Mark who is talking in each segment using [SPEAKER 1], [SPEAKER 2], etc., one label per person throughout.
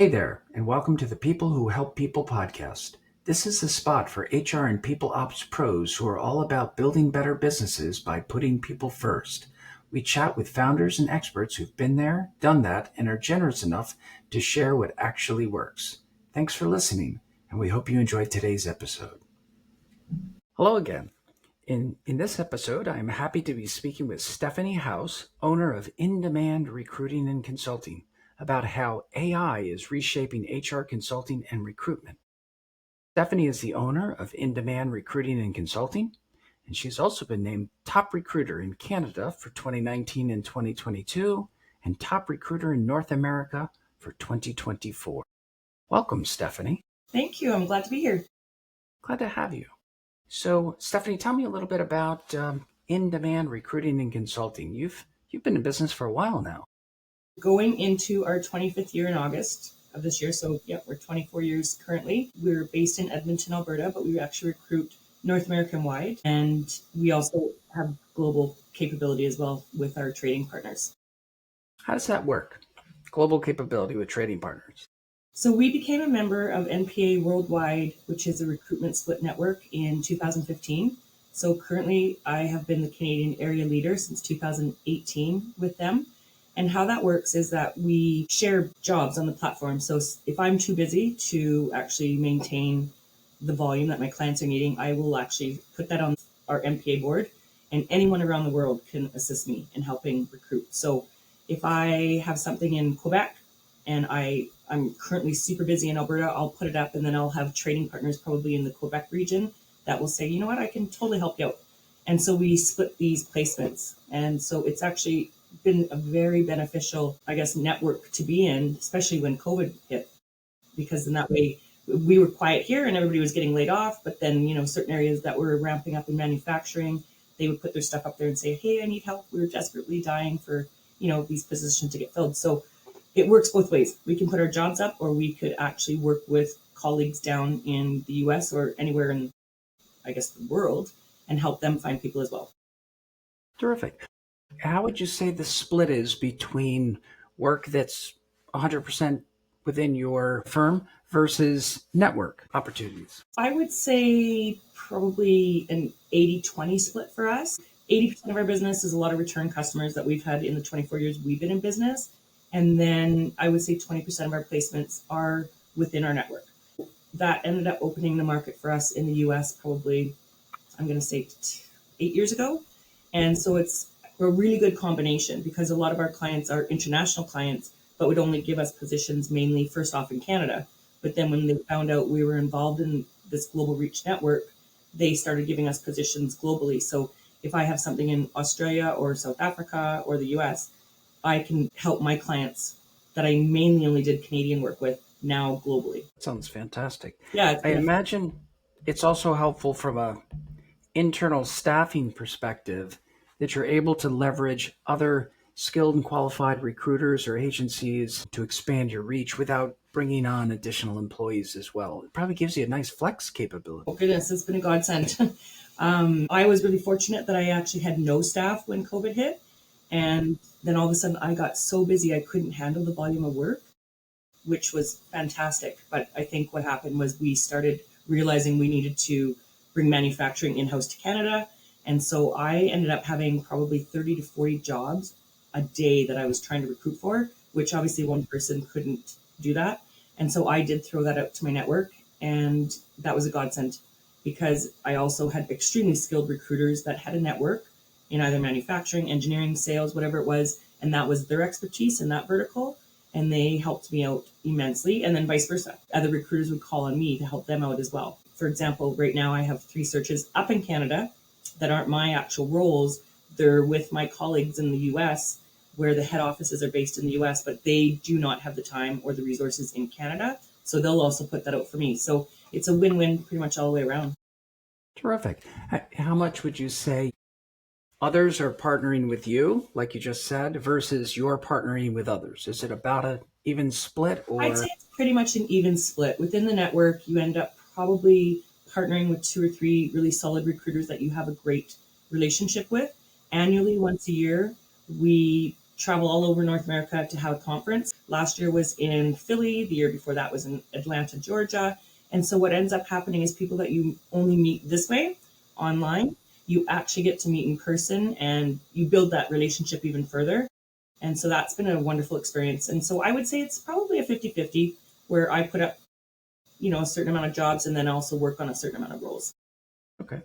[SPEAKER 1] Hey there, and welcome to the People Who Help People podcast. This is the spot for HR and people ops pros who are all about building better businesses by putting people first. We chat with founders and experts who've been there, done that, and are generous enough to share what actually works. Thanks for listening, and we hope you enjoyed today's episode. Hello again. In this episode, I'm happy to be speaking with Stefanie Howse, owner of In-Demand Recruiting and Consulting, about how AI is reshaping HR consulting and recruitment. Stefanie is the owner of In-Demand Recruiting and Consulting, and she's also been named Top Recruiter in Canada for 2019 and 2022, and Top Recruiter in North America for 2024. Welcome, Stefanie.
[SPEAKER 2] Thank you. I'm glad to be here.
[SPEAKER 1] Glad to have you. So, Stefanie, tell me a little bit about In-Demand Recruiting and Consulting. You've been in business for a while now.
[SPEAKER 2] Going into our 25th year in August of this year. So, we're 24 years currently. We're based in Edmonton, Alberta, but we actually recruit North American wide. And we also have global capability as well with our trading partners.
[SPEAKER 1] How does that work? Global capability with trading partners.
[SPEAKER 2] So we became a member of NPA Worldwide, which is a recruitment split network, in 2015. So currently I have been the Canadian area leader since 2018 with them. And how that works is that we share jobs on the platform. So if I'm too busy to actually maintain the volume that my clients are needing, I will actually put that on our NPA board, and anyone around the world can assist me in helping recruit. So if I have something in Quebec and I'm currently super busy in Alberta, I'll put it up, and then I'll have trading partners probably in the Quebec region that will say, you know what, I can totally help you out. And so we split these placements. And so it's actually been a very beneficial, network to be in, especially when COVID hit, because in that way we were quiet here and everybody was getting laid off. But then, certain areas that were ramping up in manufacturing, they would put their stuff up there and say, hey, I need help. We're desperately dying for, these positions to get filled. So it works both ways. We can put our jobs up, or we could actually work with colleagues down in the US or anywhere in, the world, and help them find people as well.
[SPEAKER 1] Terrific. How would you say the split is between work that's 100% within your firm versus network opportunities?
[SPEAKER 2] I would say probably an 80-20 split for us. 80% of our business is a lot of return customers that we've had in the 24 years we've been in business. And then I would say 20% of our placements are within our network. That ended up opening the market for us in the US probably, I'm going to say 8 years ago. And so it's a really good combination, because a lot of our clients are international clients, but would only give us positions mainly first off in Canada. But then when they found out we were involved in this global reach network, they started giving us positions globally. So if I have something in Australia or South Africa or the US, I can help my clients that I mainly only did Canadian work with now globally.
[SPEAKER 1] Sounds fantastic.
[SPEAKER 2] Yeah.
[SPEAKER 1] I imagine it's also helpful from a internal staffing perspective that you're able to leverage other skilled and qualified recruiters or agencies to expand your reach without bringing on additional employees as well. It probably gives you a nice flex capability.
[SPEAKER 2] Oh goodness, it's been a godsend. I was really fortunate that I actually had no staff when COVID hit. And then all of a sudden I got so busy I couldn't handle the volume of work, which was fantastic. But I think what happened was we started realizing we needed to bring manufacturing in-house to Canada. And so I ended up having probably 30 to 40 jobs a day that I was trying to recruit for, which obviously one person couldn't do that. And so I did throw that out to my network, and that was a godsend, because I also had extremely skilled recruiters that had a network in either manufacturing, engineering, sales, whatever it was, and that was their expertise in that vertical, and they helped me out immensely. And then vice versa. Other recruiters would call on me to help them out as well. For example, right now I have 3 searches up in Canada that aren't my actual roles. They're with my colleagues in the US, where the head offices are based in the US, but they do not have the time or the resources in Canada. So they'll also put that out for me. So it's a win-win pretty much all the way around.
[SPEAKER 1] Terrific. How much would you say others are partnering with you, like you just said, versus you're partnering with others? Is it about an even split? Or
[SPEAKER 2] I'd say it's pretty much an even split. Within the network, you end up probably partnering with 2 or 3 really solid recruiters that you have a great relationship with. Annually, once a year, we travel all over North America to have a conference Last year was in Philly. The year before that was in Atlanta, Georgia. And so what ends up happening is people that you only meet this way online, you actually get to meet in person and you build that relationship even further. And so that's been a wonderful experience. And so I would say it's probably a 50-50 where I put up, a certain amount of jobs and then also work on a certain amount of roles.
[SPEAKER 1] Okay.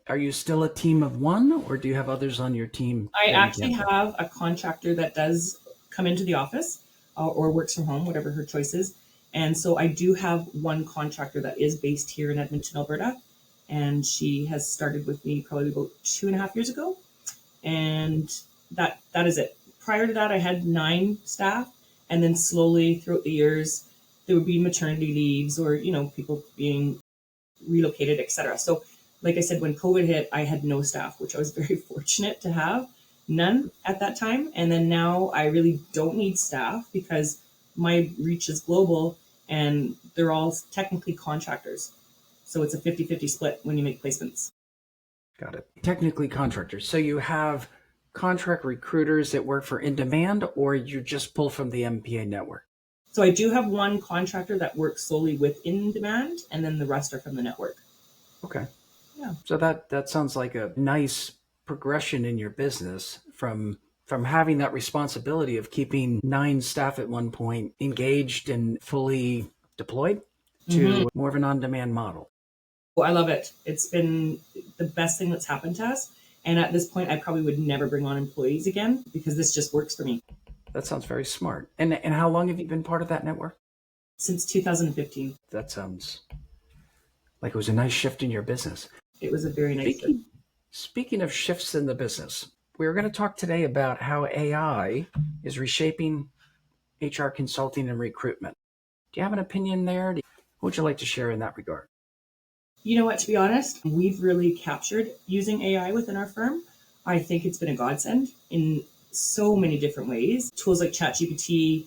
[SPEAKER 1] Are you still a team of one, or do you have others on your team?
[SPEAKER 2] I actually have a contractor that does come into the office or works from home, whatever her choice is. And so I do have one contractor that is based here in Edmonton, Alberta. And she has started with me probably about 2.5 years ago. And that is it. Prior to that, I had 9 staff. And then slowly throughout the years, there would be maternity leaves or, people being relocated, etc. So like I said, when COVID hit, I had no staff, which I was very fortunate to have none at that time. And then now I really don't need staff because my reach is global and they're all technically contractors. So it's a 50-50 split when you make placements.
[SPEAKER 1] Got it. Technically contractors. So you have contract recruiters that work for In Demand, or you just pull from the MPA network?
[SPEAKER 2] So I do have one contractor that works solely with In Demand, and then the rest are from the network.
[SPEAKER 1] Okay.
[SPEAKER 2] Yeah.
[SPEAKER 1] So that sounds like a nice progression in your business from having that responsibility of keeping 9 staff at one point engaged and fully deployed to more of an on-demand model.
[SPEAKER 2] I love it. It's been the best thing that's happened to us. And at this point, I probably would never bring on employees again because this just works for me.
[SPEAKER 1] That sounds very smart. And how long have you been part of that network?
[SPEAKER 2] Since 2015.
[SPEAKER 1] That sounds like it was a nice shift in your business.
[SPEAKER 2] It was a very nice shift.
[SPEAKER 1] Speaking of shifts in the business, we're going to talk today about how AI is reshaping HR consulting and recruitment. Do you have an opinion there? What would you like to share in that regard?
[SPEAKER 2] You know what, to be honest, we've really captured using AI within our firm. I think it's been a godsend in so many different ways. Tools like ChatGPT,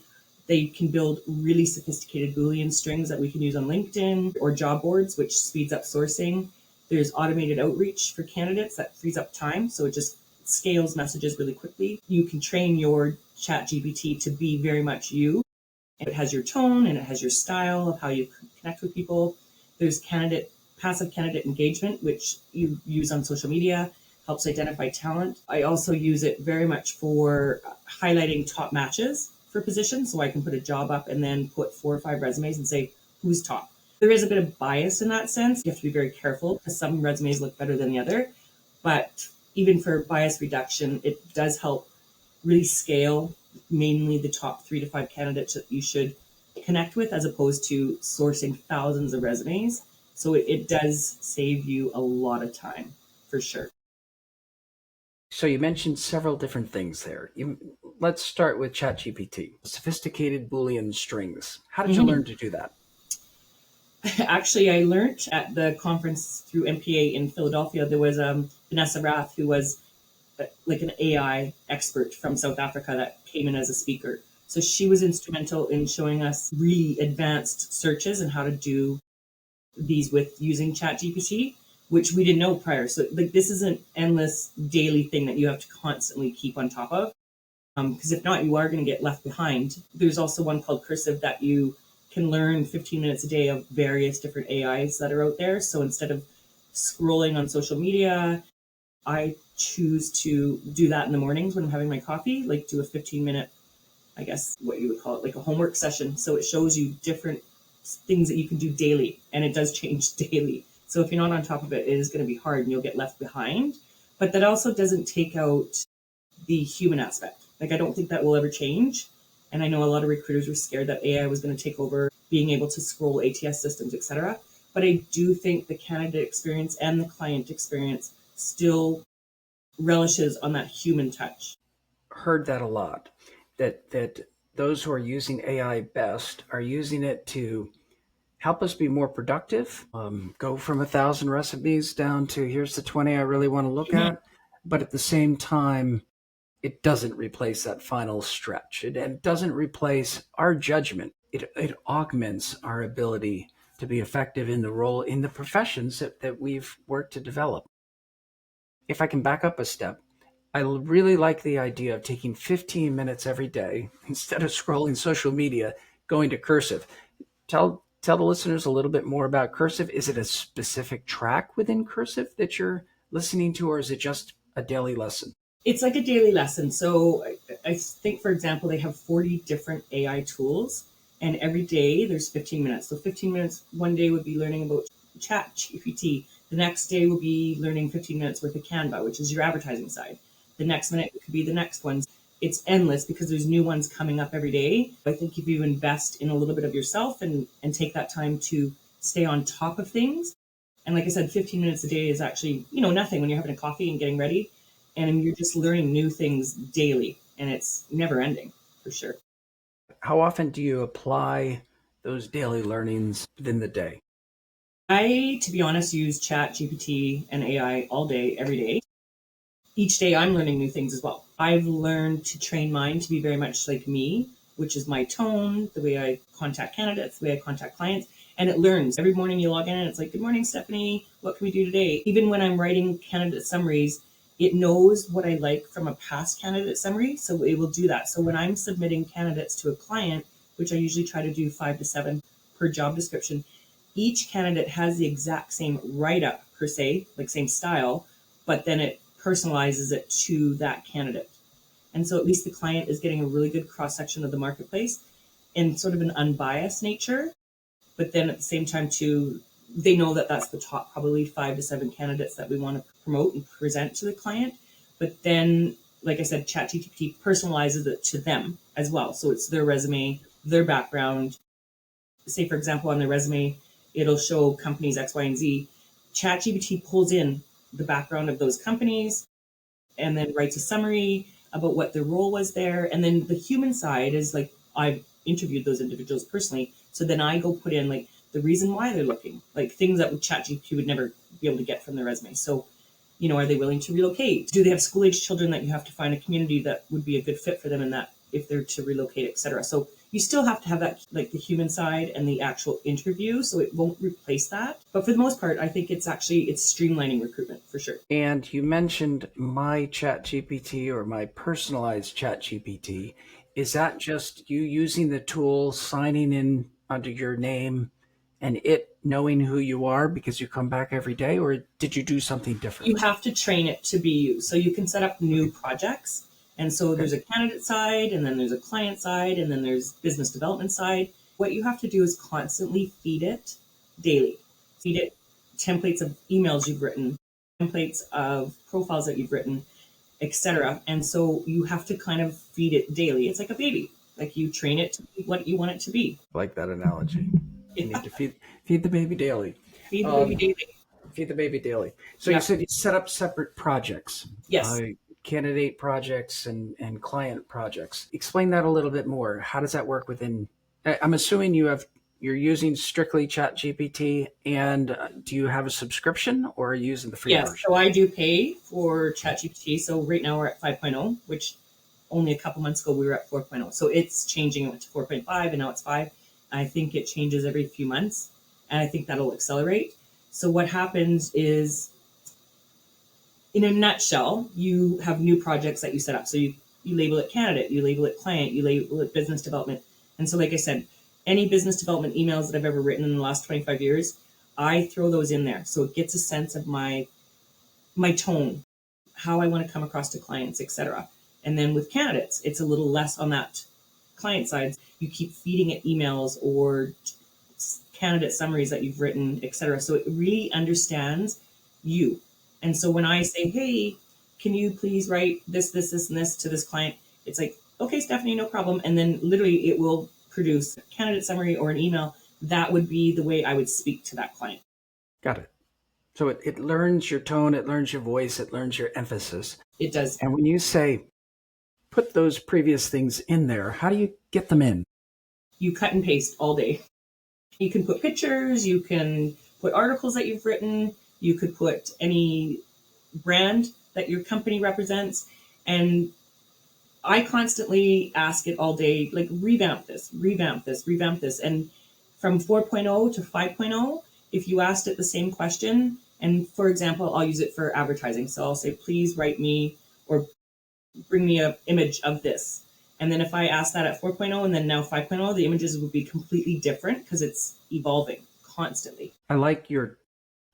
[SPEAKER 2] they can build really sophisticated Boolean strings that we can use on LinkedIn or job boards, which speeds up sourcing. There's automated outreach for candidates that frees up time. So it just scales messages really quickly. You can train your ChatGPT to be very much you. It has your tone and it has your style of how you connect with people. There's passive candidate engagement, which you use on social media, helps identify talent. I also use it very much for highlighting top matches for positions. So I can put a job up and then put 4 or 5 resumes and say, who's top? There is a bit of bias in that sense. You have to be very careful because some resumes look better than the other. But even for bias reduction, it does help really scale mainly the top 3 to 5 candidates that you should connect with as opposed to sourcing thousands of resumes. So it does save you a lot of time, for sure.
[SPEAKER 1] So you mentioned several different things there. Let's start with ChatGPT. Sophisticated Boolean strings. How did you learn to do that?
[SPEAKER 2] Actually, I learned at the conference through MPA in Philadelphia. There was Vanessa Rath, who was like an AI expert from South Africa that came in as a speaker. So she was instrumental in showing us really advanced searches and how to do these with using ChatGPT, which we didn't know prior. So like this is an endless daily thing that you have to constantly keep on top of. Because if not, you are going to get left behind. There's also one called Cursive that you can learn 15 minutes a day of various different AIs that are out there. So instead of scrolling on social media, I choose to do that in the mornings when I'm having my coffee, like do a 15-minute, I guess what you would call it, like a homework session. So it shows you different things that you can do daily, and it does change daily. So if you're not on top of it, it is going to be hard and you'll get left behind. But that also doesn't take out the human aspect. Like, I don't think that will ever change. And I know a lot of recruiters were scared that AI was going to take over being able to scroll ATS systems, etc. But I do think the candidate experience and the client experience still relishes on that human touch.
[SPEAKER 1] Heard that a lot, that those who are using AI best are using it to help us be more productive, go from 1,000 recipes down to here's the 20 I really want to look at. But at the same time, it doesn't replace that final stretch. It doesn't replace our judgment. It augments our ability to be effective in the role, in the professions that we've worked to develop. If I can back up a step, I really like the idea of taking 15 minutes every day instead of scrolling social media, going to Cursive. Tell the listeners a little bit more about Cursive. Is it a specific track within Cursive that you're listening to, or is it just a daily lesson?
[SPEAKER 2] It's like a daily lesson. So I think, for example, they have 40 different AI tools, and every day there's 15 minutes. So 15 minutes one day would be learning about ChatGPT. The next day will be learning 15 minutes worth of Canva, which is your advertising side. The next minute it could be the next one. It's endless because there's new ones coming up every day. I think if you invest in a little bit of yourself and take that time to stay on top of things, and like I said, 15 minutes a day is actually, nothing when you're having a coffee and getting ready, and you're just learning new things daily, and it's never ending for sure.
[SPEAKER 1] How often do you apply those daily learnings within the day?
[SPEAKER 2] I, to be honest, use ChatGPT and AI all day, every day. Each day I'm learning new things as well. I've learned to train mine to be very much like me, which is my tone, the way I contact candidates, the way I contact clients, and it learns. Every morning you log in and it's like, good morning, Stephanie, what can we do today? Even when I'm writing candidate summaries, it knows what I like from a past candidate summary, so it will do that. So when I'm submitting candidates to a client, which I usually try to do 5 to 7 per job description, each candidate has the exact same write-up per se, like same style, but then it personalizes it to that candidate. And so at least the client is getting a really good cross-section of the marketplace in sort of an unbiased nature. But then at the same time, too, they know that that's the top probably 5 to 7 candidates that we want to promote and present to the client. But then, like I said, ChatGPT personalizes it to them as well. So it's their resume, their background. Say, for example, on their resume, it'll show companies X, Y, and Z. ChatGPT pulls in the background of those companies and then writes a summary about what their role was there. And then the human side is like, I've interviewed those individuals personally. So then I go put in like the reason why they're looking, like things that ChatGPT would never be able to get from their resume. So, are they willing to relocate? Do they have school-age children that you have to find a community that would be a good fit for them in that if they're to relocate, etc. So you still have to have that, like the human side and the actual interview. So it won't replace that. But for the most part, I think it's streamlining recruitment for sure.
[SPEAKER 1] And you mentioned my ChatGPT or my personalized ChatGPT. Is that just you using the tool, signing in under your name, and it knowing who you are because you come back every day, or did you do something different?
[SPEAKER 2] You have to train it to be you. So you can set up new projects. And so there's a candidate side, and then there's a client side, and then there's business development side. What you have to do is constantly feed it daily. Feed it templates of emails you've written, templates of profiles that you've written, etc. And so you have to kind of feed it daily. It's like a baby. Like you train it to be what you want it to be.
[SPEAKER 1] I like that analogy. You need to feed the baby daily.
[SPEAKER 2] Feed the baby daily.
[SPEAKER 1] Feed the baby daily. So you said you set up separate projects.
[SPEAKER 2] Yes.
[SPEAKER 1] Candidate projects and client projects. Explain that a little bit more. How does that work within? I'm assuming you're using strictly ChatGPT, and do you have a subscription or are you using the free version?
[SPEAKER 2] Yes, so I do pay for ChatGPT. So right now we're at 5.0, which only a couple months ago we were at 4.0. So it's changing. It went to 4.5 and now it's 5. I think it changes every few months, and I think that'll accelerate. So what happens is, in a nutshell, you have new projects that you set up. So you label it candidate, you label it client, you label it business development. And so, like I said, any business development emails that I've ever written in the last 25 years, I throw those in there. So it gets a sense of my tone, how I want to come across to clients, etc. And then with candidates, it's a little less on that client side. You keep feeding it emails or candidate summaries that you've written, etc. So it really understands you. And so when I say, hey, can you please write this, and this to this client? It's like, okay, Stephanie, no problem. And then literally it will produce a candidate summary or an email. That would be the way I would speak to that client.
[SPEAKER 1] Got it. So it learns your tone, it learns your voice, it learns your emphasis.
[SPEAKER 2] It does.
[SPEAKER 1] And when you say, put those previous things in there, how do you get them in?
[SPEAKER 2] You cut and paste all day. You can put pictures, you can put articles that you've written, you could put any brand that your company represents. And I constantly ask it all day, like, revamp this. And from 4.0 to 5.0, if you asked it the same question, and for example, I'll use it for advertising. So I'll say, please write me or bring me an image of this. And then if I ask that at 4.0 and then now 5.0, the images would be completely different because it's evolving constantly.
[SPEAKER 1] I like your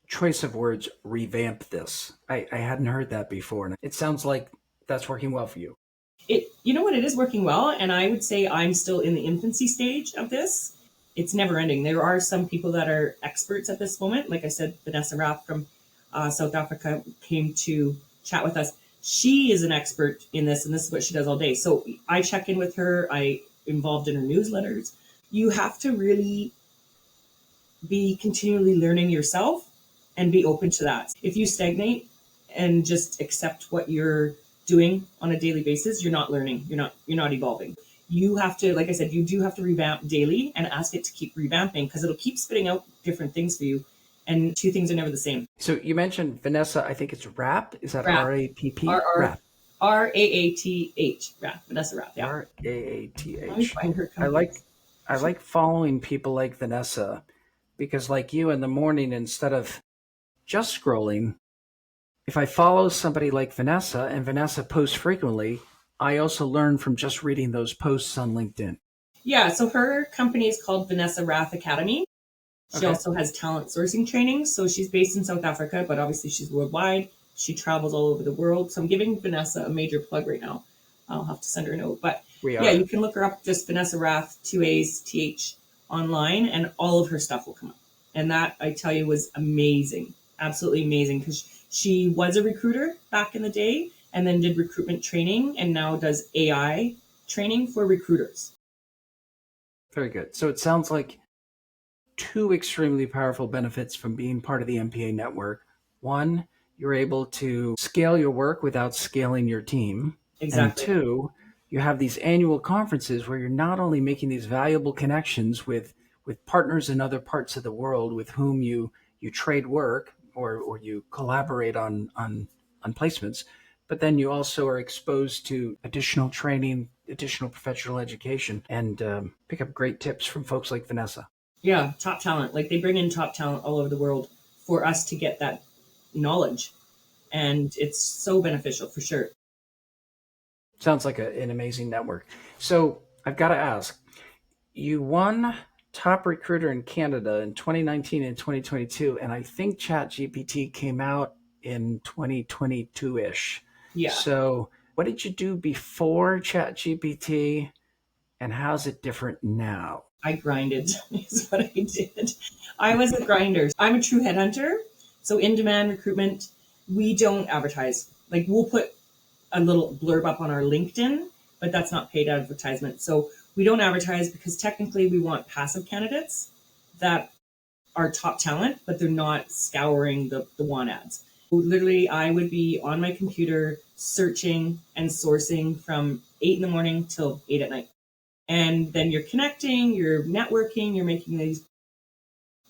[SPEAKER 1] choice of words, revamp this. I hadn't heard that before. And it sounds like that's working well for you.
[SPEAKER 2] You know what, it is working well. And I would say I'm still in the infancy stage of this. It's never ending. There are some people that are experts at this moment. Like I said, Vanessa Rath from South Africa came to chat with us. She is an expert in this, and this is what she does all day. So I check in with her. I involved in her newsletters. You have to really be continually learning yourself and be open to that. If you stagnate and just accept what you're doing on a daily basis, you're not learning. You're not evolving. You have to, like I said, you do have to revamp daily and ask it to keep revamping because it'll keep spitting out different things for you. And two things are never the same.
[SPEAKER 1] So you mentioned Vanessa, I think it's RAP. Is that
[SPEAKER 2] Rath.
[SPEAKER 1] R-A-P-P?
[SPEAKER 2] RAATH. Rath. Vanessa Rath. Yeah.
[SPEAKER 1] R-A-A-T-H.
[SPEAKER 2] Let me find her.
[SPEAKER 1] I like following people like Vanessa because like you in the morning, instead of just scrolling, if I follow somebody like Vanessa and Vanessa posts frequently, I also learn from just reading those posts on LinkedIn.
[SPEAKER 2] Yeah. So her company is called Vanessa Rath Academy. She also has talent sourcing training. So she's based in South Africa, but obviously she's worldwide. She travels all over the world. So I'm giving Vanessa a major plug right now. I'll have to send her a note. But yeah, you can look her up, just Vanessa Rath, 2A's, TH online, and all of her stuff will come up. And that, I tell you, was amazing. Absolutely amazing. Because she was a recruiter back in the day and then did recruitment training and now does AI training for recruiters.
[SPEAKER 1] Very good. So it sounds like two extremely powerful benefits from being part of the MPA network. One, you're able to scale your work without scaling your team.
[SPEAKER 2] Exactly.
[SPEAKER 1] And two, you have these annual conferences where you're not only making these valuable connections with partners in other parts of the world with whom you trade work or you collaborate on placements, but then you also are exposed to additional training, additional professional education, and pick up great tips from folks like Vanessa.
[SPEAKER 2] Yeah, top talent. Like they bring in top talent all over the world for us to get that knowledge. And it's so beneficial for sure.
[SPEAKER 1] Sounds like an amazing network. So I've got to ask, you won Top Recruiter in Canada in 2019 and 2022, and I think ChatGPT came out in 2022-ish.
[SPEAKER 2] Yeah.
[SPEAKER 1] So what did you do before ChatGPT, and how's it different now?
[SPEAKER 2] I grinded is what I did. I was a grinder. I'm a true headhunter. So in-demand recruitment, we don't advertise. Like we'll put a little blurb up on our LinkedIn, but that's not paid advertisement. So we don't advertise because technically we want passive candidates that are top talent, but they're not scouring the want ads. Literally, I would be on my computer searching and sourcing from 8 in the morning till 8 at night. And then you're connecting, you're networking, you're making these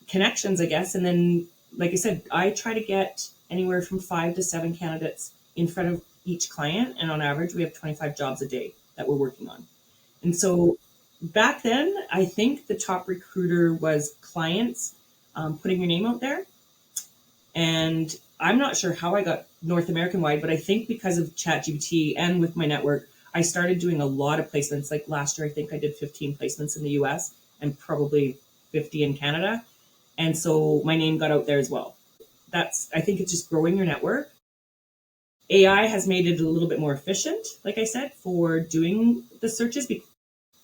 [SPEAKER 2] connections, I guess. And then, like I said, I try to get anywhere from 5 to 7 candidates in front of each client. And on average, we have 25 jobs a day that we're working on. And so back then, I think the top recruiter was clients putting your name out there. And I'm not sure how I got North American wide, but I think because of ChatGPT and with my network, I started doing a lot of placements. Like last year, I think I did 15 placements in the US and probably 50 in Canada. And so my name got out there as well. I think it's just growing your network. AI has made it a little bit more efficient, like I said, for doing the searches.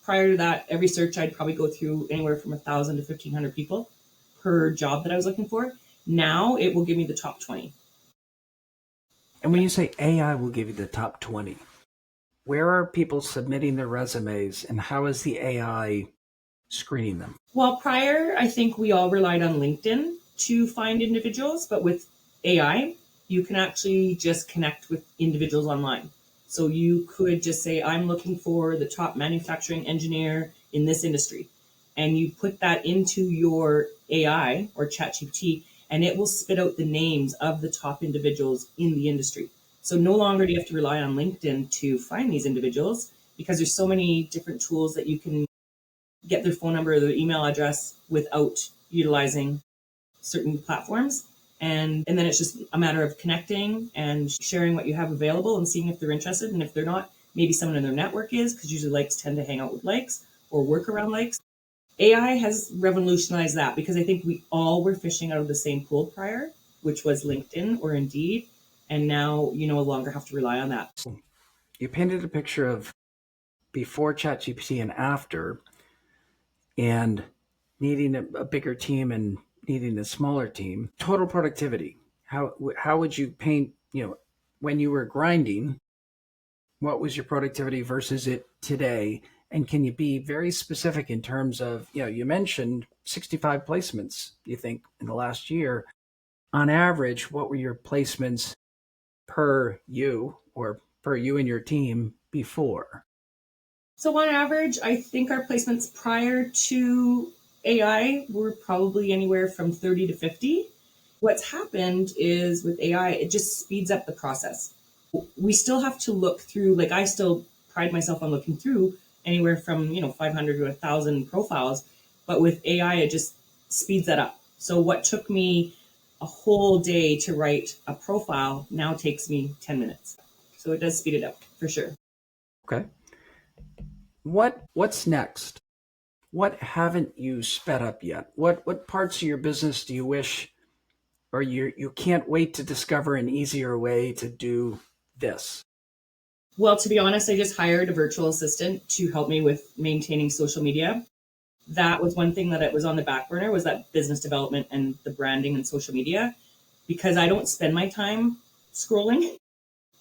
[SPEAKER 2] Prior to that, every search I'd probably go through anywhere from 1,000 to 1,500 people per job that I was looking for. Now it will give me the top 20.
[SPEAKER 1] And when you say AI will give you the top 20, where are people submitting their resumes and how is the AI screening them?
[SPEAKER 2] Well, prior, I think we all relied on LinkedIn to find individuals, but with AI, you can actually just connect with individuals online. So you could just say, I'm looking for the top manufacturing engineer in this industry. And you put that into your AI or ChatGPT, and it will spit out the names of the top individuals in the industry. So no longer do you have to rely on LinkedIn to find these individuals because there's so many different tools that you can get their phone number or their email address without utilizing certain platforms. And then it's just a matter of connecting and sharing what you have available and seeing if they're interested. And if they're not, maybe someone in their network is, because usually likes tend to hang out with likes or work around likes. AI has revolutionized that because I think we all were fishing out of the same pool prior, which was LinkedIn or Indeed. And now you no longer have to rely on that.
[SPEAKER 1] You painted a picture of before ChatGPT and after, and needing a bigger team and needing a smaller team. Total productivity. How would you paint, when you were grinding, what was your productivity versus it today? And can you be very specific in terms of, you mentioned 65 placements, you think, in the last year. On average, what were your placements per you or per you and your team before?
[SPEAKER 2] So on average, I think our placements prior to AI were probably anywhere from 30 to 50. What's happened is with AI, it just speeds up the process. We still have to look through, like I still pride myself on looking through anywhere from, 500 to 1,000 profiles. But with AI, it just speeds that up. So what took me a whole day to write a profile now takes me 10 minutes. So it does speed it up for sure.
[SPEAKER 1] Okay. What's next? What haven't you sped up yet? What parts of your business do you wish, or you can't wait to discover an easier way to do this?
[SPEAKER 2] Well, to be honest, I just hired a virtual assistant to help me with maintaining social media. That was one thing that it was on the back burner, was that business development and the branding and social media, because I don't spend my time scrolling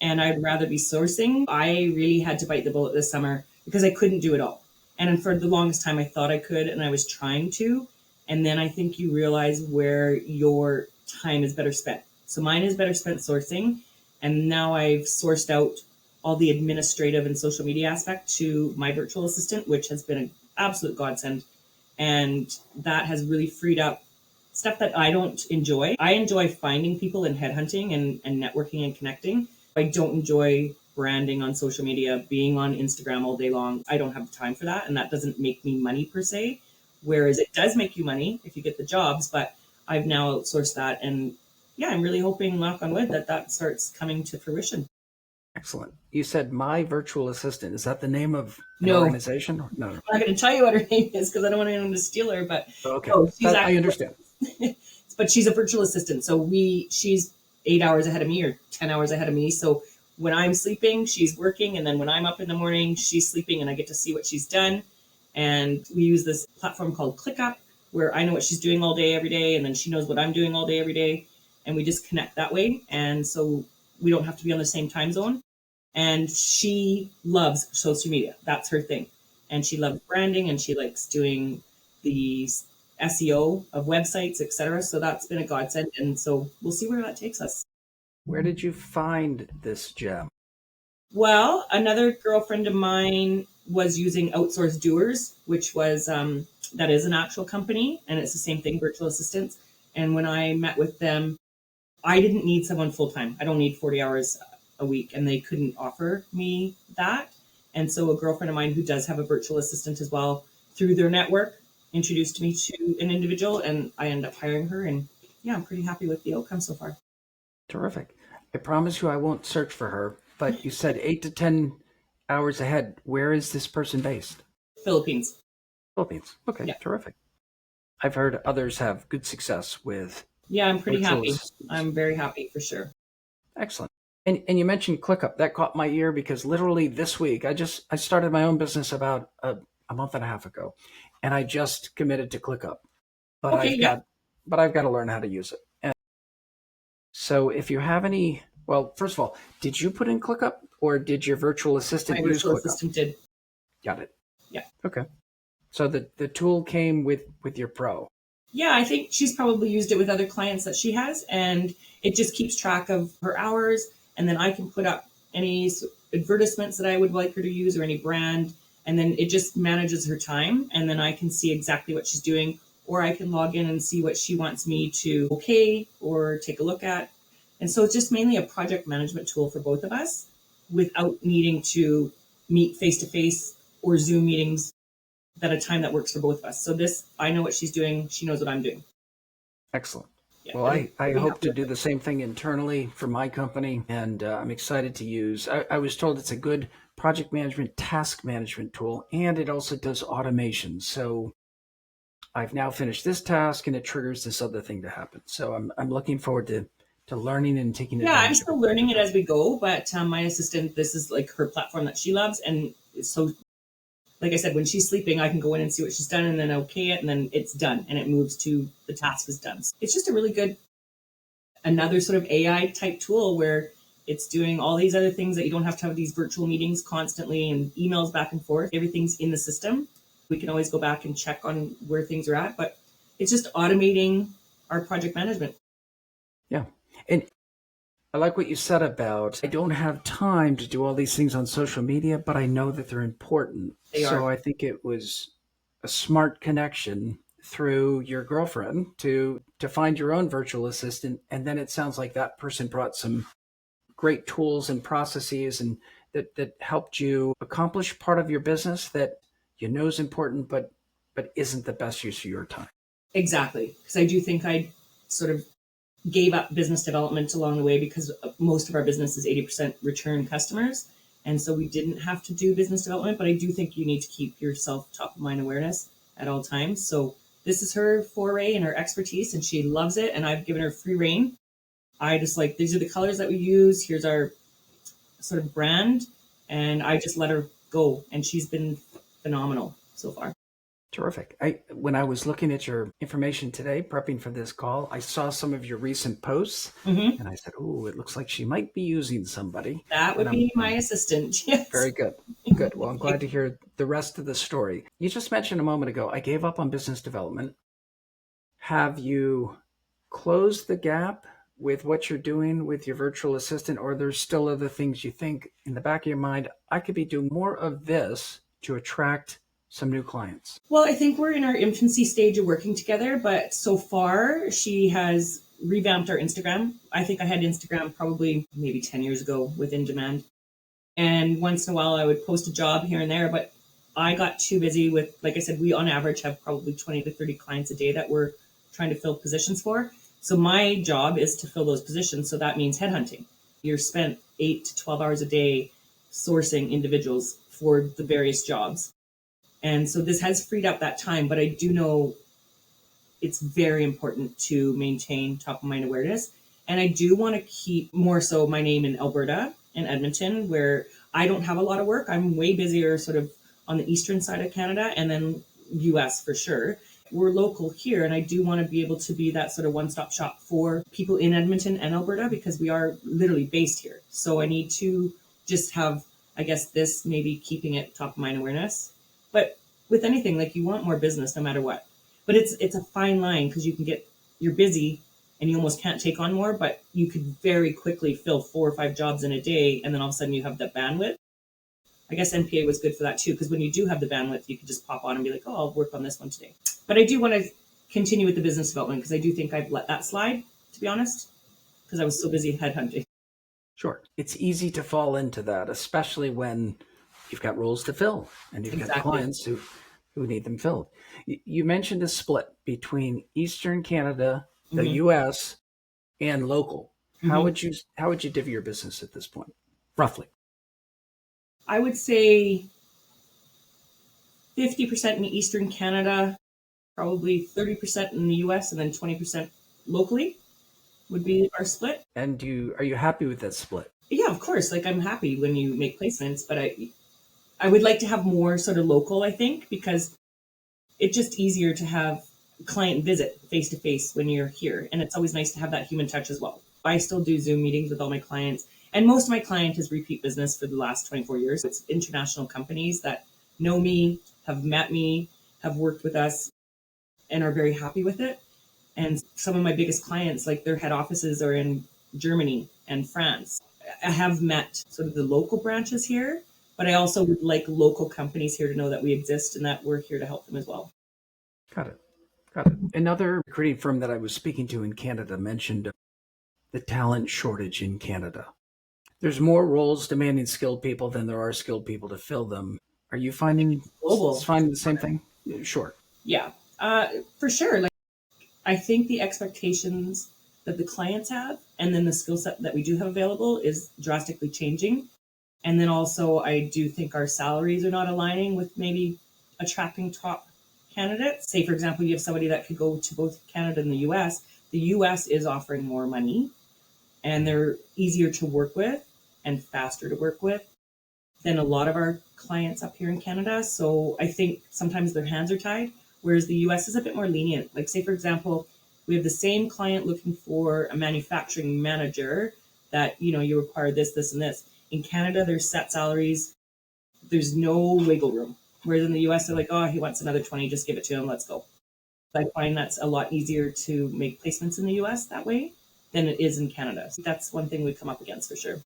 [SPEAKER 2] and I'd rather be sourcing. I really had to bite the bullet this summer because I couldn't do it all. And for the longest time, I thought I could, and I was trying to. And then I think you realize where your time is better spent. So mine is better spent sourcing. And now I've sourced out all the administrative and social media aspect to my virtual assistant, which has been an absolute godsend. And that has really freed up stuff that I don't enjoy. I enjoy finding people and headhunting and networking and connecting. I don't enjoy branding on social media, being on Instagram all day long. I don't have time for that. And that doesn't make me money per se. Whereas it does make you money if you get the jobs. But I've now outsourced that. And yeah, I'm really hoping, knock on wood, that starts coming to fruition.
[SPEAKER 1] Excellent. You said my virtual assistant. Is that the name of an
[SPEAKER 2] No,
[SPEAKER 1] organization? No.
[SPEAKER 2] I'm not going to tell you what her name is because I don't want anyone to steal her. But
[SPEAKER 1] Okay.
[SPEAKER 2] no, she's
[SPEAKER 1] I understand.
[SPEAKER 2] but she's a virtual assistant. So she's 8 hours ahead of me or 10 hours ahead of me. So when I'm sleeping, she's working. And then when I'm up in the morning, she's sleeping and I get to see what she's done. And we use this platform called ClickUp where I know what she's doing all day, every day. And then she knows what I'm doing all day, every day. And we just connect that way. And so we don't have to be on the same time zone. And she loves social media. That's her thing. And she loves branding and she likes doing the SEO of websites, etc. So that's been a godsend. And so we'll see where that takes us.
[SPEAKER 1] Where did you find this gem?
[SPEAKER 2] Well, another girlfriend of mine was using Outsourced Doers, which was that is an actual company, and it's the same thing, virtual assistants. And when I met with them, I didn't need someone full time. I don't need 40 hours a week, and they couldn't offer me that. And so a girlfriend of mine who does have a virtual assistant as well, through their network, introduced me to an individual, and I ended up hiring her. And yeah, I'm pretty happy with the outcome so far.
[SPEAKER 1] Terrific. I promise you I won't search for her, but you said 8 to 10 hours ahead. Where is this person based?
[SPEAKER 2] Philippines.
[SPEAKER 1] Philippines. Okay,
[SPEAKER 2] Yeah.
[SPEAKER 1] terrific. I've heard others have good success with
[SPEAKER 2] Yeah, I'm pretty
[SPEAKER 1] virtual
[SPEAKER 2] happy.
[SPEAKER 1] assistants.
[SPEAKER 2] I'm very happy for sure.
[SPEAKER 1] Excellent. And you mentioned ClickUp. That caught my ear because literally this week I started my own business about a month and a half ago, and I just committed to ClickUp. But
[SPEAKER 2] Okay, yeah.
[SPEAKER 1] I've got to learn how to use it. And so if you have any, well, first of all, did you put in ClickUp or did your virtual assistant
[SPEAKER 2] My
[SPEAKER 1] use
[SPEAKER 2] virtual
[SPEAKER 1] ClickUp?
[SPEAKER 2] assistant did.
[SPEAKER 1] Got it.
[SPEAKER 2] Yeah.
[SPEAKER 1] Okay. So the tool came with your pro.
[SPEAKER 2] Yeah, I think she's probably used it with other clients that she has, and it just keeps track of her hours. And then I can put up any advertisements that I would like her to use or any brand. And then it just manages her time. And then I can see exactly what she's doing, or I can log in and see what she wants me to okay or take a look at. And so it's just mainly a project management tool for both of us without needing to meet face to face or Zoom meetings at a time that works for both of us. So this, I know what she's doing. She knows what I'm doing.
[SPEAKER 1] Excellent.
[SPEAKER 2] Yeah,
[SPEAKER 1] Well,
[SPEAKER 2] it'll
[SPEAKER 1] I
[SPEAKER 2] be
[SPEAKER 1] hope
[SPEAKER 2] happy
[SPEAKER 1] to
[SPEAKER 2] with
[SPEAKER 1] do
[SPEAKER 2] it.
[SPEAKER 1] the same thing internally for my company, and I'm excited to use. I was told it's a good project management, task management tool, and it also does automation. So I've now finished this task, and it triggers this other thing to happen. So I'm looking forward to learning and taking
[SPEAKER 2] Yeah, I'm
[SPEAKER 1] advantage of it.
[SPEAKER 2] still learning it as we go, but my assistant, this is like her platform that she loves, and so like I said, when she's sleeping, I can go in and see what she's done, and then okay it, and then it's done, and it moves to the task is done. So it's just a really good another sort of AI type tool where it's doing all these other things that you don't have to have these virtual meetings constantly and emails back and forth. Everything's in the system. We can always go back and check on where things are at, but it's just automating our project management.
[SPEAKER 1] Yeah. And I like what you said about I don't have time to do all these things on social media, but I know that they're important.
[SPEAKER 2] They are.
[SPEAKER 1] So I think it was a smart connection through your girlfriend to find your own virtual assistant, and then it sounds like that person brought some great tools and processes and that helped you accomplish part of your business that you know is important but isn't the best use of your time.
[SPEAKER 2] Exactly. Because I do think I sort of gave up business development along the way because most of our business is 80% return customers. And so we didn't have to do business development, but I do think you need to keep yourself top of mind awareness at all times. So this is her foray and her expertise, and she loves it. And I've given her free reign. I just like, these are the colors that we use. Here's our sort of brand. And I just let her go. And she's been phenomenal so far.
[SPEAKER 1] Terrific. When I was looking at your information today, prepping for this call, I saw some of your recent posts,
[SPEAKER 2] Mm-hmm.
[SPEAKER 1] and I said, "Oh, it looks like she might be using somebody."
[SPEAKER 2] That
[SPEAKER 1] And
[SPEAKER 2] would be my assistant. Yes.
[SPEAKER 1] very good. Good. Well, I'm glad to hear the rest of the story. You just mentioned a moment ago, I gave up on business development. Have you closed the gap with what you're doing with your virtual assistant, or there's still other things you think in the back of your mind, I could be doing more of this to attract some new clients?
[SPEAKER 2] Well, I think we're in our infancy stage of working together, but so far she has revamped our Instagram. I think I had Instagram probably maybe 10 years ago with In Demand. And once in a while I would post a job here and there, but I got too busy with, like I said, we on average have probably 20 to 30 clients a day that we're trying to fill positions for. So my job is to fill those positions. So that means headhunting. You're spent 8 to 12 hours a day sourcing individuals for the various jobs. And so this has freed up that time, but I do know it's very important to maintain top of mind awareness. And I do want to keep more so my name in Alberta and Edmonton, where I don't have a lot of work. I'm way busier sort of on the eastern side of Canada and then US for sure. We're local here, and I do want to be able to be that sort of one stop shop for people in Edmonton and Alberta because we are literally based here. So I need to just have, I guess, this maybe keeping it top of mind awareness. But with anything, like you want more business no matter what. But it's a fine line because you're busy and you almost can't take on more, but you could very quickly fill 4 or 5 jobs in a day, and then all of a sudden you have that bandwidth. I guess NPA was good for that too, because when you do have the bandwidth, you could just pop on and be like, oh, I'll work on this one today. But I do want to continue with the business development because I do think I've let that slide, to be honest, because I was so busy headhunting.
[SPEAKER 1] Sure. It's easy to fall into that, especially when you've got roles to fill and you've got
[SPEAKER 2] Exactly.
[SPEAKER 1] clients who need them filled. You mentioned a split between Eastern Canada, the
[SPEAKER 2] Mm-hmm.
[SPEAKER 1] US, and local. How
[SPEAKER 2] Mm-hmm.
[SPEAKER 1] would you divvy your business at this point? Roughly.
[SPEAKER 2] I would say 50% in Eastern Canada, probably 30% in the US, and then 20% locally would be our split.
[SPEAKER 1] And are you happy with that split?
[SPEAKER 2] Yeah, of course. Like I'm happy when you make placements, but I would like to have more sort of local, I think, because it's just easier to have client visit face to face when you're here. And it's always nice to have that human touch as well. I still do Zoom meetings with all my clients. And most of my client is repeat business for the last 24 years. It's international companies that know me, have met me, have worked with us, and are very happy with it. And some of my biggest clients, like their head offices are in Germany and France. I have met sort of the local branches here, but I also would like local companies here to know that we exist and that we're here to help them as well.
[SPEAKER 1] Got it. Got it. Another recruiting firm that I was speaking to in Canada mentioned the talent shortage in Canada. There's more roles demanding skilled people than there are skilled people to fill them. Are you finding
[SPEAKER 2] Global.
[SPEAKER 1] finding the same thing? Sure.
[SPEAKER 2] Yeah, for sure. Like I think the expectations that the clients have and then the skill set that we do have available is drastically changing. And then also, I do think our salaries are not aligning with maybe attracting top candidates. Say, for example, you have somebody that could go to both Canada and the US. The US is offering more money and they're easier to work with and faster to work with than a lot of our clients up here in Canada. So I think sometimes their hands are tied, whereas the US is a bit more lenient. Like, say, for example, we have the same client looking for a manufacturing manager that, you require this, this, and this. In Canada, there's set salaries. There's no wiggle room. Whereas in the US, they're like, oh, he wants another 20, just give it to him, let's go. I find that's a lot easier to make placements in the US that way than it is in Canada. So that's one thing we come up against for sure.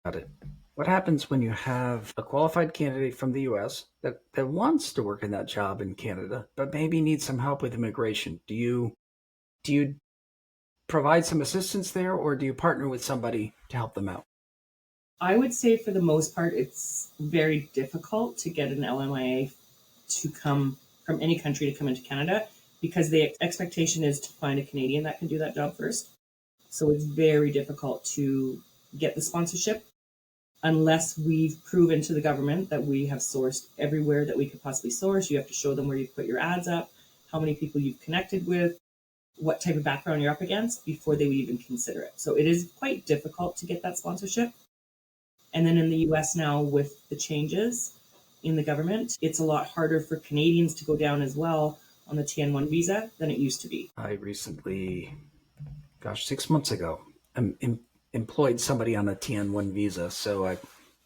[SPEAKER 1] Got it. What happens when you have a qualified candidate from the US that wants to work in that job in Canada, but maybe needs some help with immigration? Do you provide some assistance there, or do you partner with somebody to help them out?
[SPEAKER 2] I would say for the most part, it's very difficult to get an LMIA to come from any country to come into Canada because the expectation is to find a Canadian that can do that job first. So it's very difficult to get the sponsorship unless we've proven to the government that we have sourced everywhere that we could possibly source. You have to show them where you put your ads up, how many people you've connected with, what type of background you're up against before they would even consider it. So it is quite difficult to get that sponsorship. And then in the US now, with the changes in the government, it's a lot harder for Canadians to go down as well on the TN1 visa than it used to be.
[SPEAKER 1] I recently, 6 months ago, employed somebody on a TN1 visa, so I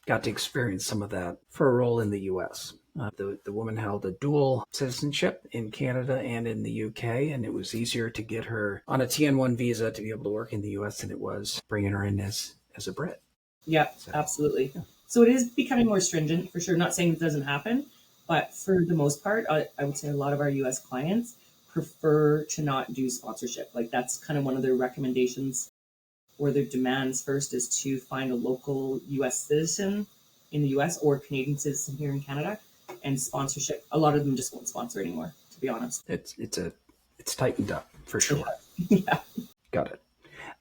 [SPEAKER 1] got to experience some of that for a role in the US. The woman held a dual citizenship in Canada and in the UK, and it was easier to get her on a TN1 visa to be able to work in the US than it was bringing her in as a Brit.
[SPEAKER 2] Yeah, so, absolutely. Yeah. So it is becoming more stringent for sure. Not saying it doesn't happen, but for the most part, I would say a lot of our US clients prefer to not do sponsorship. Like, that's kind of one of their recommendations or their demands first is to find a local US citizen in the US or Canadian citizen here in Canada, and sponsorship. A lot of them just won't sponsor anymore, to be honest.
[SPEAKER 1] It's tightened up for sure.
[SPEAKER 2] Yeah.
[SPEAKER 1] Got it.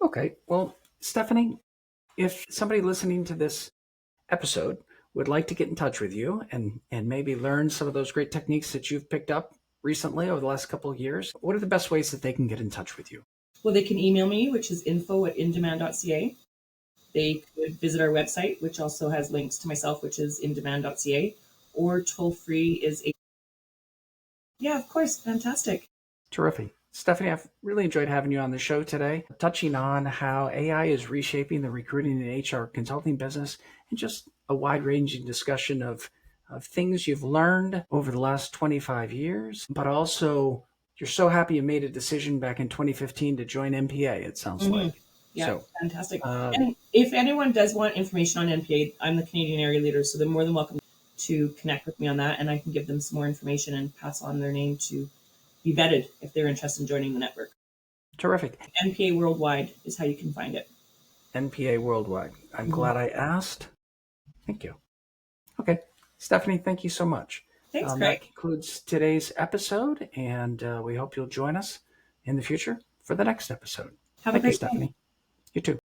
[SPEAKER 1] Okay. Well, Stefanie, if somebody listening to this episode would like to get in touch with you and maybe learn some of those great techniques that you've picked up recently over the last couple of years, what are the best ways that they can get in touch with you?
[SPEAKER 2] Well, they can email me, which is info@indemand.ca. They could visit our website, which also has links to myself, which is indemand.ca, or toll free is Yeah, of course. Fantastic.
[SPEAKER 1] Terrific. Stefanie, I've really enjoyed having you on the show today, touching on how AI is reshaping the recruiting and HR consulting business, and just a wide-ranging discussion of things you've learned over the last 25 years, but also you're so happy you made a decision back in 2015 to join NPA, it sounds like.
[SPEAKER 2] Yeah,
[SPEAKER 1] so,
[SPEAKER 2] fantastic. And if anyone does want information on NPA, I'm the Canadian area leader, so they're more than welcome to connect with me on that, and I can give them some more information and pass on their name to be vetted if they're interested in joining the network.
[SPEAKER 1] Terrific.
[SPEAKER 2] NPA Worldwide is how you can find it.
[SPEAKER 1] NPA Worldwide. I'm glad I asked. Thank you. Okay. Stefanie, thank you so much.
[SPEAKER 2] Thanks, Craig.
[SPEAKER 1] That concludes today's episode, and we hope you'll join us in the future for the next episode.
[SPEAKER 2] Have a great day.
[SPEAKER 1] Stefanie. You too.